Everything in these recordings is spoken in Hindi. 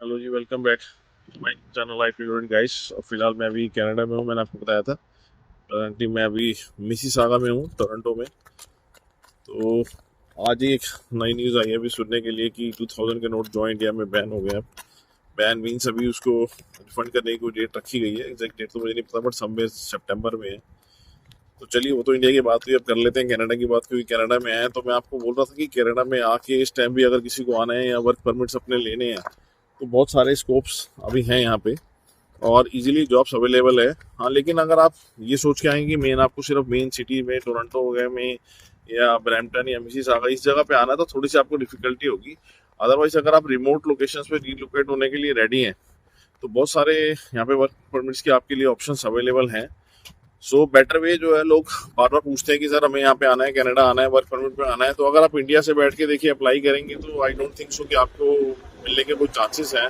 हेलो जी, welcome back my channel life student guys. फिलहाल मैं अभी कनाडा में हूँ, मैंने आपको बताया था। करंटली मैं अभी मिसिसागा में हूँ, टोरंटो में। तो आज ही एक नई न्यूज़ आई है अभी सुनने के लिए कि 2000 के नोट जो इंडिया में बैन हो गए हैं। बैन मीन्स अभी उसको रिफंड करने की कोई डेट रखी गई है। एग्जैक्ट डेट तो मुझे नहीं पता, बट समवेयर सितंबर में है। तो चलिए, वो तो इंडिया की बात हुई, अब कर लेते हैं कनाडा की बात, क्योंकि कनाडा में आए। तो मैं आपको बोल रहा था कि कनाडा में आके इस टाइम भी अगर किसी को आना है या वर्क परमिट्स अपने लेने हैं तो बहुत सारे स्कोप्स अभी हैं यहाँ पे, और इजीली जॉब्स अवेलेबल है। हाँ, लेकिन अगर आप ये सोच के आएंगे मेन आपको सिर्फ मेन सिटी में टोरंटो वगैरह में या ब्रैम्पटन या मिसिसागा इस जगह पे आना है तो थोड़ी सी आपको डिफिकल्टी होगी। अदरवाइज अगर आप रिमोट लोकेशंस पे रिलोकेट होने के लिए रेडी हैं तो बहुत सारे यहाँ पे वर्क परमिट्स के आपके लिए ऑप्शंस अवेलेबल हैं। सो बेटर वे जो है, लोग बार बार पूछते हैं कि सर हमें यहाँ पे आना है, कनाडा आना है, वर्क परमिट पे आना है। तो अगर आप इंडिया से बैठ के देखिए अप्लाई करेंगे तो आई डोंट थिंक सो कि आपको मिलने के कोई चांसेस हैं।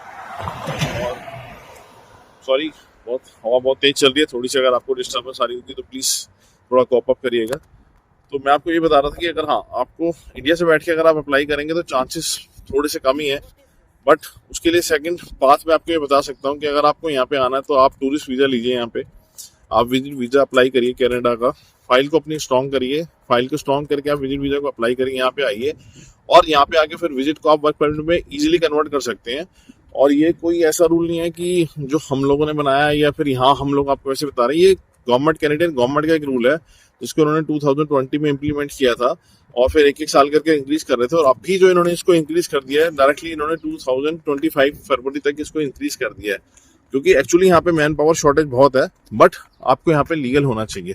और सॉरी, बहुत हवा बहुत तेज चल रही है, थोड़ी सी अगर आपको डिस्टर्बेंस आ रही होगी तो प्लीज़ थोड़ा कॉप अप करिएगा। तो मैं आपको ये बता रहा था कि अगर हाँ आपको इंडिया से बैठ के अगर आप अप्लाई करेंगे तो चांसेस थोड़े से कम ही है। बट उसके लिए सेकंड बात मैं आपको ये बता सकता हूँ कि अगर आपको यहाँ पे आना है तो आप टूरिस्ट वीज़ा लीजिए। यहाँ पे आप विजिट वीज़ा अप्लाई करिए कनाडा का। फाइल को अपनी स्ट्रॉन्ग करिए, फाइल को स्ट्रॉन्ग करके आप विजिट वीज़ा को अप्लाई करिए, यहाँ पे आइए। और यहाँ पे आके फिर विजिट को आप वर्क परमिट में इजीली कन्वर्ट कर सकते हैं। और ये कोई ऐसा रूल नहीं है कि जो हम लोगों ने बनाया है या फिर यहाँ हम लोग आपको ऐसे बता रहे हैं। ये गवर्नमेंट, कैनेडियन गवर्नमेंट का एक रूल है जिसको उन्होंने 2020 में इम्प्लीमेंट किया था, और फिर एक एक साल करके इंक्रीज कर रहे थे। और अभी जो इन्होंने इसको इंक्रीज कर दिया है डायरेक्टली, इन्होंने 2025 फरवरी तक इसको इंक्रीज कर दिया है, क्योंकि एक्चुअली यहाँ पे मैन पावर शॉर्टेज बहुत है। बट आपको यहाँ पे लीगल होना चाहिए।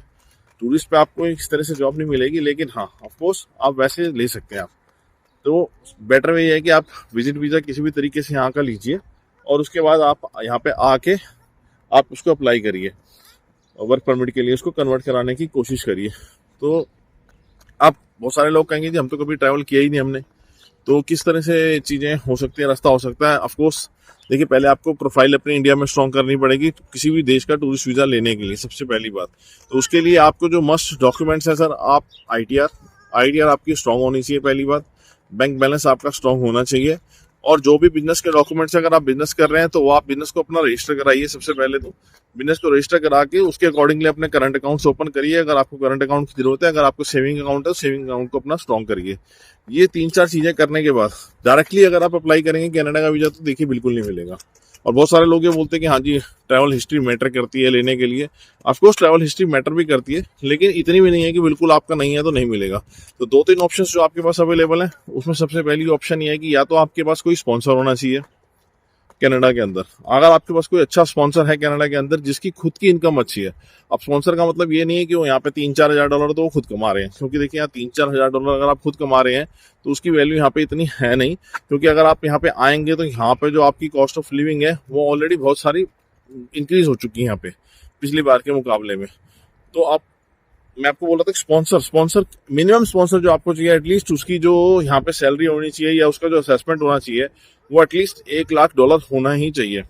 टूरिस्ट पे आपको इस तरह से जॉब नहीं मिलेगी, लेकिन हाँ ऑफकोर्स आप वैसे ले सकते हैं आप। तो बेटर वे ये है कि आप विजिट वीज़ा किसी भी तरीके से यहाँ का लीजिए, और उसके बाद आप यहाँ पे आके आप उसको अप्लाई करिए, वर्क परमिट के लिए उसको कन्वर्ट कराने की कोशिश करिए। तो आप, बहुत सारे लोग कहेंगे कि हम तो कभी ट्रैवल किया ही नहीं हमने, तो किस तरह से चीज़ें हो सकती है, रास्ता हो सकता है। ऑफकोर्स देखिए, पहले आपको प्रोफाइल अपनी इंडिया में स्ट्रॉन्ग करनी पड़ेगी किसी भी देश का टूरिस्ट वीज़ा लेने के लिए, सबसे पहली बात। तो उसके लिए आपको जो मस्ट डॉक्यूमेंट्स है सर, आप आईटीआर आईटीआर आपकी स्ट्रॉन्ग होनी चाहिए पहली बात। बैंक बैलेंस आपका स्ट्रॉन्ग होना चाहिए। और जो भी बिजनेस के डॉक्यूमेंट्स, अगर आप बिजनेस कर रहे हैं तो वो आप बिजनेस को अपना रजिस्टर कराइए सबसे पहले। तो बिजनेस को रजिस्टर करा के उसके अकॉर्डिंगली अपने करंट अकाउंट्स ओपन करिए। अगर आपको करंट अकाउंट की जरूरत है, अगर आपको सेविंग अकाउंट है तो सेविंग अकाउंट को अपना स्ट्रॉन्ग करिए। ये तीन चार चीजें करने के बाद डायरेक्टली अगर आप अप्लाई करेंगे कनाडा का वीजा तो देखिए बिल्कुल नहीं मिलेगा। और बहुत सारे लोग ये बोलते हैं कि हाँ जी ट्रैवल हिस्ट्री मैटर करती है लेने के लिए। ऑफकोर्स ट्रैवल हिस्ट्री मैटर भी करती है, लेकिन इतनी भी नहीं है कि बिल्कुल आपका नहीं है तो नहीं मिलेगा। तो दो तीन ऑप्शंस जो आपके पास अवेलेबल है, उसमें सबसे पहली ऑप्शन ये है कि या तो आपके पास कोई स्पॉन्सर होना चाहिए कनाडा के अंदर। अगर आपके पास कोई अच्छा स्पॉन्सर है कनाडा के अंदर जिसकी खुद की इनकम अच्छी है। अब स्पॉन्सर का मतलब ये नहीं है कि वो यहाँ पे 3-4 हज़ार डॉलर तो वो खुद कमा रहे हैं, क्योंकि देखिए यहाँ 3-4 हज़ार डॉलर अगर आप खुद कमा रहे हैं तो उसकी वैल्यू यहाँ पे इतनी है नहीं। क्योंकि अगर आप यहाँ पे आएंगे तो यहाँ पे जो आपकी कॉस्ट ऑफ लिविंग है वो ऑलरेडी बहुत सारी इंक्रीज हो चुकी है यहाँ पे पिछली बार के मुकाबले में। तो आप, मैं आपको बोल रहा था कि स्पॉन्सर स्पॉन्सर मिनिमम स्पॉन्सर जो आपको चाहिए, एटलीस्ट उसकी जो यहाँ पे सैलरी होनी चाहिए या उसका जो असेसमेंट होना चाहिए वो एटलीस्ट $1 लाख होना ही चाहिए।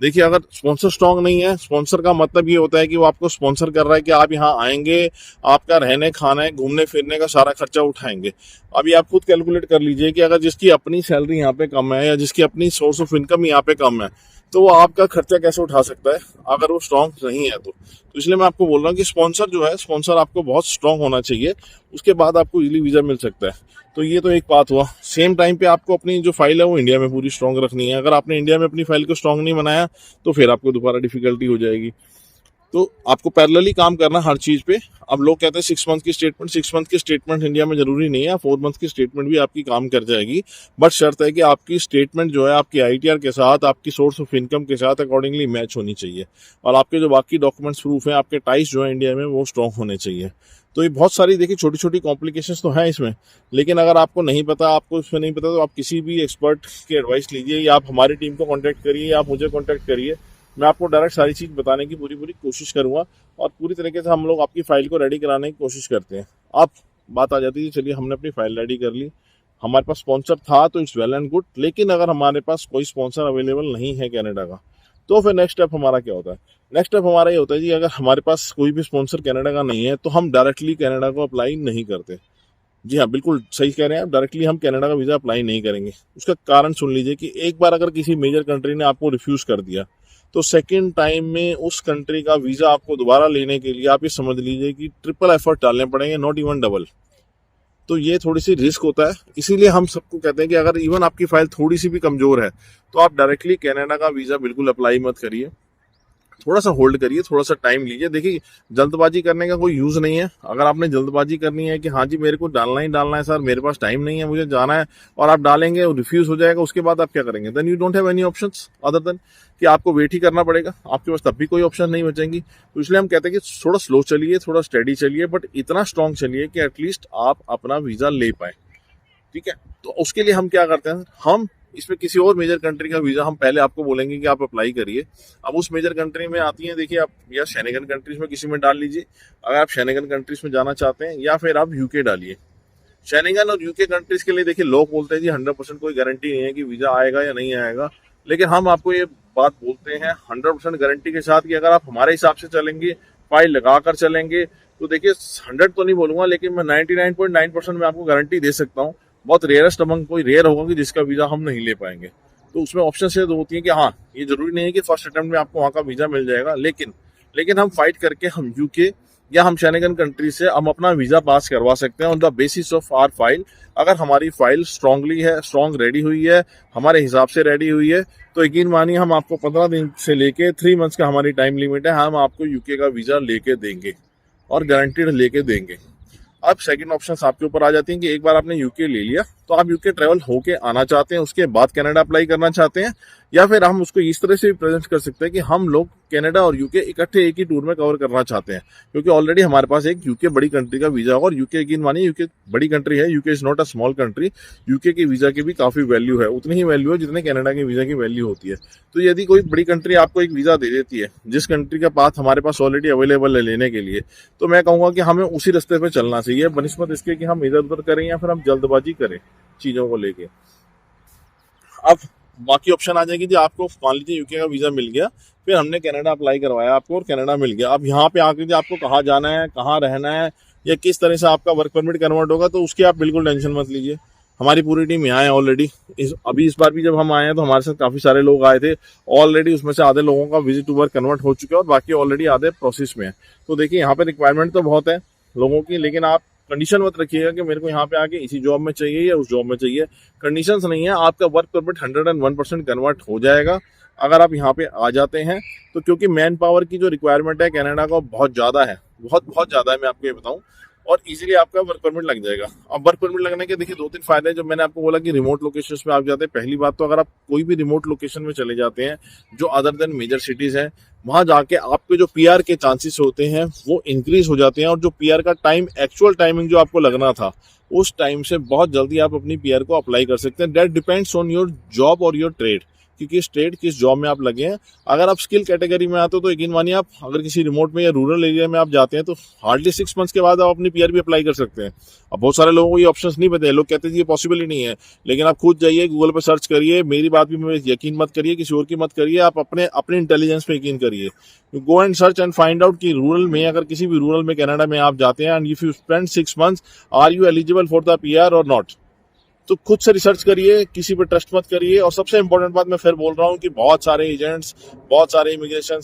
देखिए, अगर स्पॉन्सर स्ट्रांग नहीं है, स्पॉन्सर का मतलब ये होता है कि वो आपको स्पॉन्सर कर रहा है कि आप यहाँ आएंगे, आपका रहने खाने घूमने फिरने का सारा खर्चा उठाएंगे। अभी आप खुद कैलकुलेट कर लीजिए कि अगर जिसकी अपनी सैलरी यहाँ पे कम है या जिसकी अपनी सोर्स ऑफ इनकम यहाँ पे कम है तो वो आपका खर्चा कैसे उठा सकता है अगर वो स्ट्रांग नहीं है तो इसलिए मैं आपको बोल रहा हूँ कि स्पॉन्सर जो है, स्पॉन्सर आपको बहुत स्ट्रांग होना चाहिए, उसके बाद आपको इजीली वीजा मिल सकता है। तो ये तो एक बात हुआ। सेम टाइम पे आपको अपनी जो फाइल है वो इंडिया में पूरी स्ट्रांग रखनी है। अगर आपने इंडिया में अपनी फाइल को स्ट्रांग नहीं बनाया तो फिर आपको दोबारा डिफिकल्टी हो जाएगी। तो आपको पैरेलली काम करना हर चीज पे। अब लोग कहते हैं 6 मंथ की स्टेटमेंट, 6 मंथ की स्टेटमेंट इंडिया में जरूरी नहीं है, 4 मंथ की स्टेटमेंट भी आपकी काम कर जाएगी। बट शर्त है कि आपकी स्टेटमेंट जो है आपकी आईटीआर के साथ, आपकी सोर्स ऑफ इनकम के साथ अकॉर्डिंगली मैच होनी चाहिए, और आपके जो बाकी डॉक्यूमेंट्स प्रूफ हैं, आपके टाइस जो है इंडिया में वो स्ट्रॉन्ग होने चाहिए। तो ये बहुत सारी देखिए छोटी छोटी कॉम्प्लिकेशंस तो हैं इसमें, लेकिन अगर आपको नहीं पता, आपको इसमें नहीं पता, तो आप किसी भी एक्सपर्ट की एडवाइस लीजिए, या आप हमारी टीम को कॉन्टैक्ट करिए या आप मुझे कॉन्टैक्ट करिए। मैं आपको डायरेक्ट सारी चीज़ बताने की पूरी पूरी कोशिश करूंगा, और पूरी तरीके से हम लोग आपकी फाइल को रेडी कराने की कोशिश करते हैं। अब बात आ जाती है, चलिए हमने अपनी फाइल रेडी कर ली, हमारे पास स्पॉन्सर था तो इट्स वेल एंड गुड, लेकिन अगर हमारे पास कोई स्पॉन्सर अवेलेबल नहीं है कनाडा का तो फिर नेक्स्ट स्टेप हमारा क्या होता है। नेक्स्ट स्टेप हमारा ये होता है जी, अगर हमारे पास कोई भी स्पॉन्सर कनाडा का नहीं है तो हम डायरेक्टली कनाडा को अप्लाई नहीं करते। जी हाँ, बिल्कुल सही कह रहे हैं आप। डायरेक्टली हम कनाडा का वीज़ा अप्लाई नहीं करेंगे। उसका कारण सुन लीजिए कि एक बार अगर किसी मेजर कंट्री ने आपको रिफ्यूज़ कर दिया, तो सेकंड टाइम में उस कंट्री का वीज़ा आपको दोबारा लेने के लिए आप ये समझ लीजिए कि ट्रिपल एफर्ट डालने पड़ेंगे, नॉट इवन डबल। तो ये थोड़ी सी रिस्क होता है। इसीलिए हम सबको कहते हैं कि अगर इवन आपकी फाइल थोड़ी सी भी कमज़ोर है, तो आप डायरेक्टली कनाडा का वीज़ा बिल्कुल अप्लाई मत करिए। थोड़ा सा होल्ड करिए, थोड़ा सा टाइम लीजिए। देखिए, जल्दबाजी करने का कोई यूज़ नहीं है। अगर आपने जल्दबाजी करनी है कि हाँ जी मेरे को डालना ही डालना है सर, मेरे पास टाइम नहीं है, मुझे जाना है, और आप डालेंगे और रिफ्यूज़ हो जाएगा, उसके बाद आप क्या करेंगे? Then you don't have any options other than कि आपको वेट ही करना पड़ेगा। आपके पास तब भी कोई ऑप्शन नहीं बचेंगी। तो इसलिए हम कहते हैं कि थोड़ा स्लो चलिए, थोड़ा स्टेडी चलिए, बट इतना स्ट्रांग चलिए कि एटलीस्ट आप अपना वीज़ा ले पाए। ठीक है, तो उसके लिए हम क्या करते हैं, हम इसमें किसी और मेजर कंट्री का वीज़ा हम पहले आपको बोलेंगे कि आप अप्लाई करिए। अब उस मेजर कंट्री में आती हैं, देखिए आप या शेनेगन कंट्रीज में किसी में डाल लीजिए अगर आप शेनेगन कंट्रीज में जाना चाहते हैं, या फिर आप यूके डालिए। शेनेगन और यूके कंट्रीज के लिए देखिए लोग बोलते हैं जी 100% कोई गारंटी नहीं है कि वीज़ा आएगा या नहीं आएगा, लेकिन हम आपको ये बात बोलते हैं 100% गारंटी के साथ कि अगर आप हमारे हिसाब से चलेंगे, फाइल लगा कर चलेंगे, तो देखिए 100 तो नहीं बोलूंगा, लेकिन मैं 99.9% में आपको गारंटी दे सकता हूँ। बहुत रेयरेस्ट अमंग कोई रेयर होगा कि जिसका वीज़ा हम नहीं ले पाएंगे। तो उसमें ऑप्शन से होती है कि हाँ, ये जरूरी नहीं है कि फर्स्ट अटेम्प्ट में आपको वहाँ का वीज़ा मिल जाएगा, लेकिन हम फाइट करके हम यूके या हम शेनेगन कंट्री से हम अपना वीज़ा पास करवा सकते हैं on the basis of are file. अगर हमारी फाइल स्ट्रांगली है, स्ट्रांग रेडी हुई है, हमारे हिसाब से रेडी हुई है, तो यकीन मानिए हम आपको 15 दिन से लेके 3 मंथ्स का हमारी टाइम लिमिट है, हम आपको यूके का वीज़ा लेके देंगे और गारंटीड लेके देंगे। अब सेकंड ऑप्शन आपके ऊपर आ जाती है कि एक बार आपने यूके ले लिया, तो आप यूके ट्रेवल होके आना चाहते हैं, उसके बाद कनाडा अप्लाई करना चाहते हैं, या फिर हम उसको इस तरह से भी प्रेजेंट कर सकते हैं कि हम लोग कनाडा और यूके इकट्ठे एक ही टूर में कवर करना चाहते हैं, क्योंकि ऑलरेडी हमारे पास एक यूके बड़ी कंट्री का वीजा होगा। और यूके यकीन मानिए यूके बड़ी कंट्री है, UK is not a small country. UK की वीजा की भी काफी वैल्यू है, उतनी ही वैल्यू है जितने कनाडा के वीजा की वैल्यू होती है। तो यदि कोई बड़ी कंट्री आपको एक वीजा दे देती है जिस कंट्री का पाथ हमारे पास ऑलरेडी अवेलेबल है लेने के लिए, तो मैं कहूंगा कि हमें उसी रास्ते पे चलना चाहिए, बनिस्बत इसके कि हम इधर उधर करें या फिर हम जल्दबाजी करें चीजों को लेके। अब बाकी ऑप्शन आ जाएगी जी, आपको मान लीजिए यूके का वीजा मिल गया, फिर हमने कनाडा अप्लाई करवाया आपको और कनाडा मिल गया। अब यहाँ पे आकर आपको कहाँ जाना है, कहाँ रहना है, या किस तरह से आपका वर्क परमिट कन्वर्ट होगा, तो उसकी आप बिल्कुल टेंशन मत लीजिए। हमारी पूरी टीम यहाँ है ऑलरेडी। इस बार भी जब हम आए हैं तो हमारे साथ काफी सारे लोग आए थे ऑलरेडी, उसमें से आधे लोगों का विजिट टू वर्क कन्वर्ट हो चुका है और बाकी ऑलरेडी आधे प्रोसेस में है। तो देखिए यहाँ पे रिक्वायरमेंट तो बहुत है लोगों की, लेकिन आप कंडीशन मत रखिएगा कि मेरे को यहाँ पे आके इसी जॉब में चाहिए या उस जॉब में चाहिए। कंडीशंस नहीं है, आपका वर्क परमिट 101% कन्वर्ट हो जाएगा अगर आप यहाँ पे आ जाते हैं। तो क्योंकि मैन पावर की जो रिक्वायरमेंट है कनाडा का बहुत ज़्यादा है, बहुत बहुत ज़्यादा है, मैं आपको ये बताऊँ, और इजीली आपका वर्क परमिट लग जाएगा। अब वर्क परमिट लगने के देखिए 2-3 फायदे, जो मैंने आपको बोला कि रिमोट लोकेशन में आप जाते हैं। पहली बात तो अगर आप कोई भी रिमोट लोकेशन में चले जाते हैं जो अदर देन मेजर सिटीज हैं, वहां जाके आपके जो पीआर के चांसेस होते हैं वो इंक्रीज हो जाते हैं, और जो पीआर का टाइम, एक्चुअल टाइमिंग जो आपको लगना था उस टाइम से बहुत जल्दी आप अपनी पीआर को अप्लाई कर सकते हैं। That depends on your job और योर ट्रेड, कि किस ट्रेड किस जॉब में आप लगे हैं। अगर आप स्किल कैटेगरी में आते हो तो यकीन मानिए आप अगर किसी रिमोट में या रूरल एरिया में आप जाते हैं तो हार्डली 6 मंथ्स के बाद आप अपनी पीआर भी अप्लाई कर सकते हैं। अब बहुत सारे लोगों को ये ऑप्शंस नहीं पता है, लोग कहते हैं ये पॉसिबल ही नहीं है, लेकिन आप खुद जाइए गूगल पर सर्च करिए। मेरी बात भी में यकीन मत करिए, किसी और की मत करिए, आप अपने इंटेलिजेंस पे यकीन करिए। Go and search and find out कि रूरल में, अगर किसी भी रूरल में कनाडा में आप जाते हैं and if you spend 6 months, are you eligible for the PR और नॉट। तो खुद से रिसर्च करिए, किसी पर ट्रस्ट मत करिए। और सबसे इंपॉर्टेंट बात मैं फिर बोल रहा हूँ कि बहुत सारे एजेंट्स, बहुत सारे इमिग्रेशन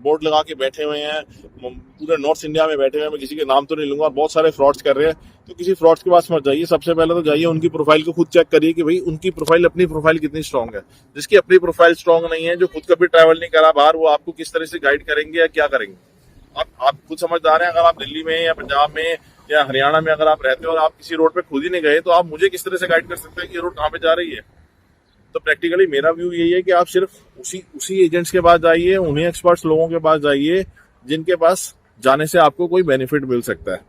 बोर्ड लगा के बैठे हुए हैं पूरे नॉर्थ इंडिया में बैठे हुए हैं, मैं किसी के नाम तो नहीं लूंगा, बहुत सारे फ्रॉड्स कर रहे हैं। तो किसी फ्रॉड्स के पास मत जाइए। सबसे पहले तो जाइए उनकी प्रोफाइल को खुद चेक करिए कि भाई उनकी प्रोफाइल, अपनी प्रोफाइल कितनी स्ट्रांग है। जिसकी अपनी प्रोफाइल स्ट्रांग नहीं है, जो खुद कभी ट्रैवल नहीं करा बाहर, वो आपको किस तरह से गाइड करेंगे या क्या करेंगे। आप खुद समझदार हैं। अगर आप दिल्ली में या पंजाब में या हरियाणा में अगर आप रहते हो और आप किसी रोड पे खुद ही नहीं गए, तो आप मुझे किस तरह से गाइड कर सकते हैं कि ये रोड कहाँ पे जा रही है। तो प्रैक्टिकली मेरा व्यू यही है कि आप सिर्फ उसी एजेंट्स के पास जाइए, उन्हीं एक्सपर्ट्स लोगों के पास जाइए जिनके पास जाने से आपको कोई बेनिफिट मिल सकता है,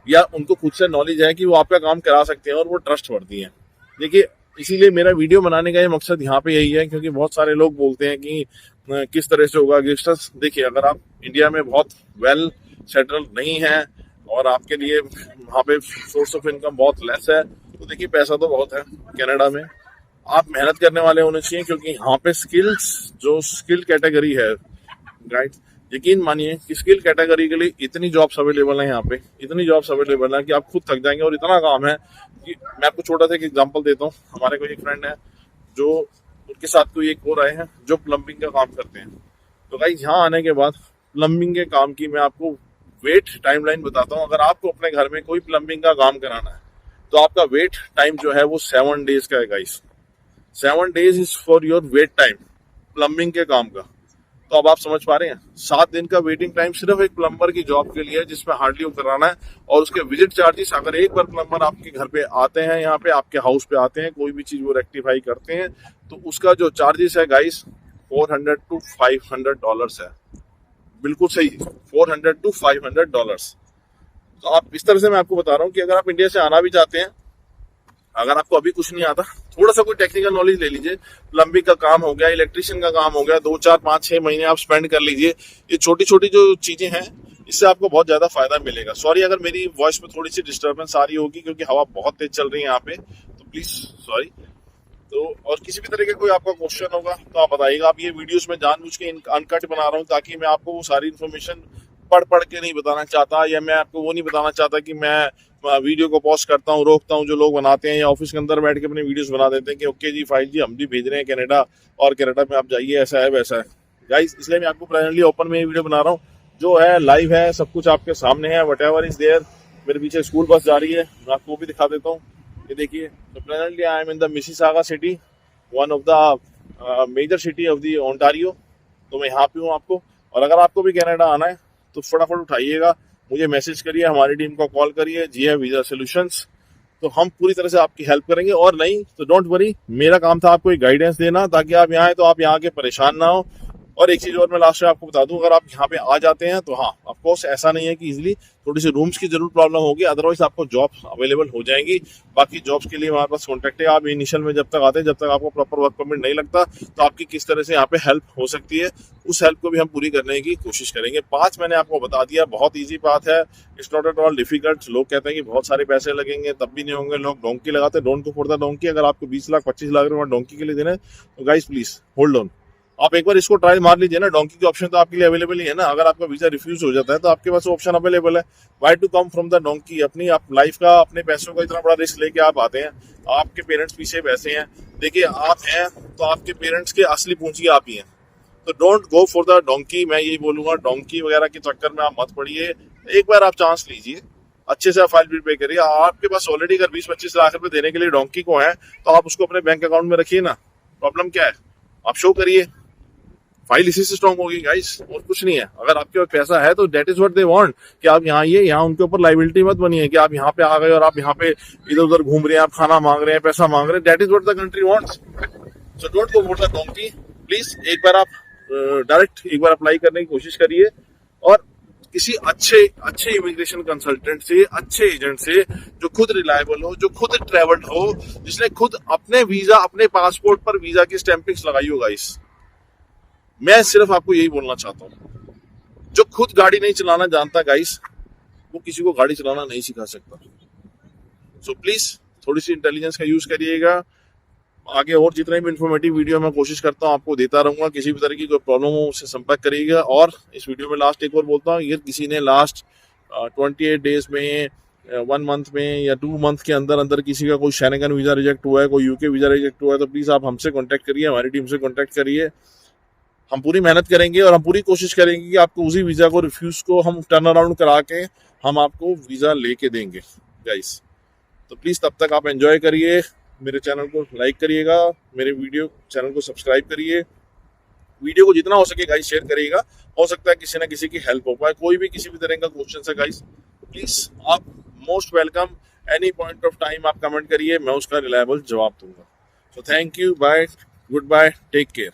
या उनको खुद से नॉलेज है कि वो आपका काम करा सकते हैं और वो ट्रस्ट वर्दी हैं। देखिए, इसीलिए मेरा वीडियो बनाने का ये मकसद यहाँ पे यही है, क्योंकि बहुत सारे लोग बोलते हैं कि किस तरह से होगा गिफ्टर्स। देखिए, अगर आप इंडिया में बहुत वेल सेटल नहीं है और आपके लिए वहाँ पे सोर्स ऑफ इनकम बहुत लेस है, तो देखिए पैसा तो बहुत है कनाडा में। आप मेहनत करने वाले होने चाहिए, क्योंकि यहाँ पे स्किल्स, जो स्किल कैटेगरी है, राइट, यकीन मानिए कि स्किल कैटेगरी के लिए इतनी जॉब्स अवेलेबल है यहाँ पे, इतनी जॉब्स अवेलेबल है कि आप खुद थक जाएंगे। और इतना काम है कि मैं आपको छोटा सा एक एग्जांपल देता हूँ। हमारे कोई एक फ्रेंड है जो, उनके साथ कोई एक और आए हैं जो प्लम्बिंग का काम करते हैं। तो गाइस यहाँ आने के बाद प्लम्बिंग के काम की मैं आपको वेट टाइमलाइन बताता हूँ। अगर आपको अपने घर में कोई प्लम्बिंग का काम कराना है तो आपका वेट टाइम जो है वो 7 डेज का है guys. 7 days is for your weight time plumbing के काम का। तो अब आप समझ पा रहे हैं, 7 दिन का वेटिंग टाइम सिर्फ एक प्लम्बर की जॉब के लिए है जिसमें हार्डली वो कराना है। और उसके विजिट चार्जेस, अगर एक बार प्लम्बर आपके घर पे आते हैं, यहाँ पे आपके हाउस पे आते हैं, कोई भी चीज वो रेक्टिफाई करते हैं, तो उसका जो चार्जेस है गाइस $400 to $500 है। बिल्कुल सही, $400 to $500। तो आप इस तरह से मैं आपको बता रहा हूँ कि अगर आप इंडिया से आना भी चाहते हैं, अगर आपको अभी कुछ नहीं आता, थोड़ा सा कोई टेक्निकल नॉलेज ले लीजिए। प्लम्बिंग का काम हो गया, इलेक्ट्रिशियन का काम हो गया, 2 4 5 6 महीने आप स्पेंड कर लीजिए। ये छोटी छोटी जो चीजें हैं इससे आपको बहुत ज्यादा फायदा मिलेगा। सॉरी अगर मेरी वॉइस में थोड़ी सी डिस्टर्बेंस आ रही होगी क्योंकि हवा बहुत तेज चल रही है यहाँ पे, तो प्लीज सॉरी। तो और किसी भी तरह का कोई आपका क्वेश्चन होगा तो आप बताइएगा। आप ये वीडियोस में जानबूझ के अनकट बना रहा हूँ ताकि मैं आपको वो सारी इन्फॉर्मेशन पढ़ के नहीं बताना चाहता, या मैं आपको वो नहीं बताना चाहता कि मैं वीडियो को पॉज करता हूँ, रोकता हूँ। जो लोग बनाते हैं या ऑफिस के अंदर बैठ के अपने वीडियोस बना देते हैं कि ओके जी फाइल जी हम भी भेज रहे हैं कनाडा, और कनाडा में आप जाइए, ऐसा है वैसा है गाइस। इसलिए मैं आपको प्रेजेंटली ओपन में ये वीडियो बना रहा हूँ, जो है लाइव है, सब कुछ आपके सामने है, वट एवर इज देयर। मेरे पीछे स्कूल बस जा रही है, मैं आपको भी दिखा देता हूँ। ये देखिए, तो presently I am in the Mississauga city, one of the major city of the Ontario. तो मैं यहाँ पे हूँ आपको। और अगर आपको भी कनाडा आना है तो फटाफट उठाइएगा, मुझे मैसेज करिए, हमारी टीम को कॉल करिए, जी है वीजा सॉल्यूशंस। तो हम पूरी तरह से आपकी हेल्प करेंगे। और नहीं तो डोंट वरी, मेरा काम था आपको एक गाइडेंस देना ताकि आप यहाँ आए तो आप यहाँ के परेशान ना हो। और एक चीज और मैं लास्ट में आपको बता दूं, अगर आप यहाँ पे आ जाते हैं तो हाँ ऑफ कोर्स ऐसा नहीं है कि इजीली, थोड़ी सी रूम्स की जरूर प्रॉब्लम होगी, अदरवाइज आपको जॉब अवेलेबल हो जाएंगी। बाकी जॉब्स के लिए हमारे पास कॉन्टैक्ट है। आप इनिशियल में जब तक आते हैं, जब तक आपको प्रॉपर वर्क परमिट नहीं लगता, तो आपकी किस तरह से यहाँ पे हेल्प हो सकती है, उस हेल्प को भी हम पूरी करने की कोशिश करेंगे। 5 मैंने आपको बता दिया, बहुत ईजी बात है, it's not at all difficult. लोग कहते हैं कि बहुत सारे पैसे लगेंगे, तब भी नहीं होंगे। लोग डोंकी लगाते हैं, don't go for the donkey. अगर आपको 20 लाख 25 लाख रुपए डोंकी के लिए देना है तो गाइस प्लीज होल्ड ऑन, आप एक बार इसको ट्राई मार लीजिए ना। डोंकी की ऑप्शन तो आपके लिए अवेलेबल ही है ना। अगर आपका वीजा रिफ्यूज हो जाता है तो आपके पास ऑप्शन अवेलेबल है, why to come from the donkey. अपनी आप लाइफ का, अपने पैसों का इतना बड़ा रिस्क लेके आप आते हैं, आपके पेरेंट्स पीछे पैसे हैं। देखिए आप हैं तो आपके पेरेंट्स के असली पूंजी आप ही हैं। तो don't go for the donkey. मैं यही बोलूंगा, डोंकी वगैरह के चक्कर में आप मत पड़िए। एक बार आप चांस लीजिए, अच्छे से आप फाइल बिल पे करिए। आपके पास ऑलरेडी अगर 20-25 लाख रुपए देने के लिए डोंकी को है तो आप उसको अपने बैंक अकाउंट में रखिए ना। प्रॉब्लम क्या है, आप शो करिए, फाइल इसी से स्ट्रॉन्ग होगी गाइस, और कुछ नहीं है। अगर आपके पास पैसा है तो that is what they want, कि आप यहाँ आइए, यहाँ उनके ऊपर लाइबिलिटी मत बनिए कि आप यहाँ पे आ गए और आप यहाँ पे इधर उधर घूम रहे हैं, आप खाना मांग रहे हैं, पैसा मांग रहे हैं। That is what the country wants. So don't go for the donkey please. एक बार आप डायरेक्ट एक बार अप्लाई करने की कोशिश करिए, और किसी अच्छे इमिग्रेशन कंसल्टेंट से, अच्छे एजेंट से जो खुद रिलायबल हो, जो खुद ट्रेवल्ड हो, जिसने खुद अपने वीजा, अपने पासपोर्ट पर वीजा की स्टैंपिंग्स लगाई हो गाइस। मैं सिर्फ आपको यही बोलना चाहता हूँ, जो खुद गाड़ी नहीं चलाना जानता गाइस, वो किसी को गाड़ी चलाना नहीं सिखा सकता। सो प्लीज थोड़ी सी इंटेलिजेंस का यूज करिएगा। आगे और जितने भी इन्फॉर्मेटिव वीडियो मैं कोशिश करता हूँ आपको देता रहूंगा। किसी भी तरह की कोई प्रॉब्लम हो उससे संपर्क करिएगा। और इस वीडियो में लास्ट एक और बोलता हूँ, ये किसी ने लास्ट 28 डेज में, 1 मंथ में या 2 मंथ के अंदर अंदर किसी का कोई शेंगन वीजा रिजेक्ट हुआ है, कोई यूके वीजा रिजेक्ट हुआ है, तो प्लीज आप हमसे कॉन्टैक्ट करिए, हमारी टीम से कॉन्टैक्ट करिए। हम पूरी मेहनत करेंगे और हम पूरी कोशिश करेंगे कि आपको उसी वीजा को, रिफ्यूज को हम टर्न अराउंड करा के हम आपको वीजा लेके देंगे गाइस। तो प्लीज तब तक आप एंजॉय करिए, मेरे चैनल को लाइक करिएगा, मेरे वीडियो चैनल को सब्सक्राइब करिए, वीडियो को जितना हो सके गाइस शेयर करिएगा। हो सकता है किसी ना किसी की हेल्प हो पाए। कोई भी किसी भी तरह का क्वेश्चन है गाइस, प्लीज आप most welcome, any point of time आप कमेंट करिए, मैं उसका रिलायबल जवाब दूंगा। So thank you, bye, good bye, take care.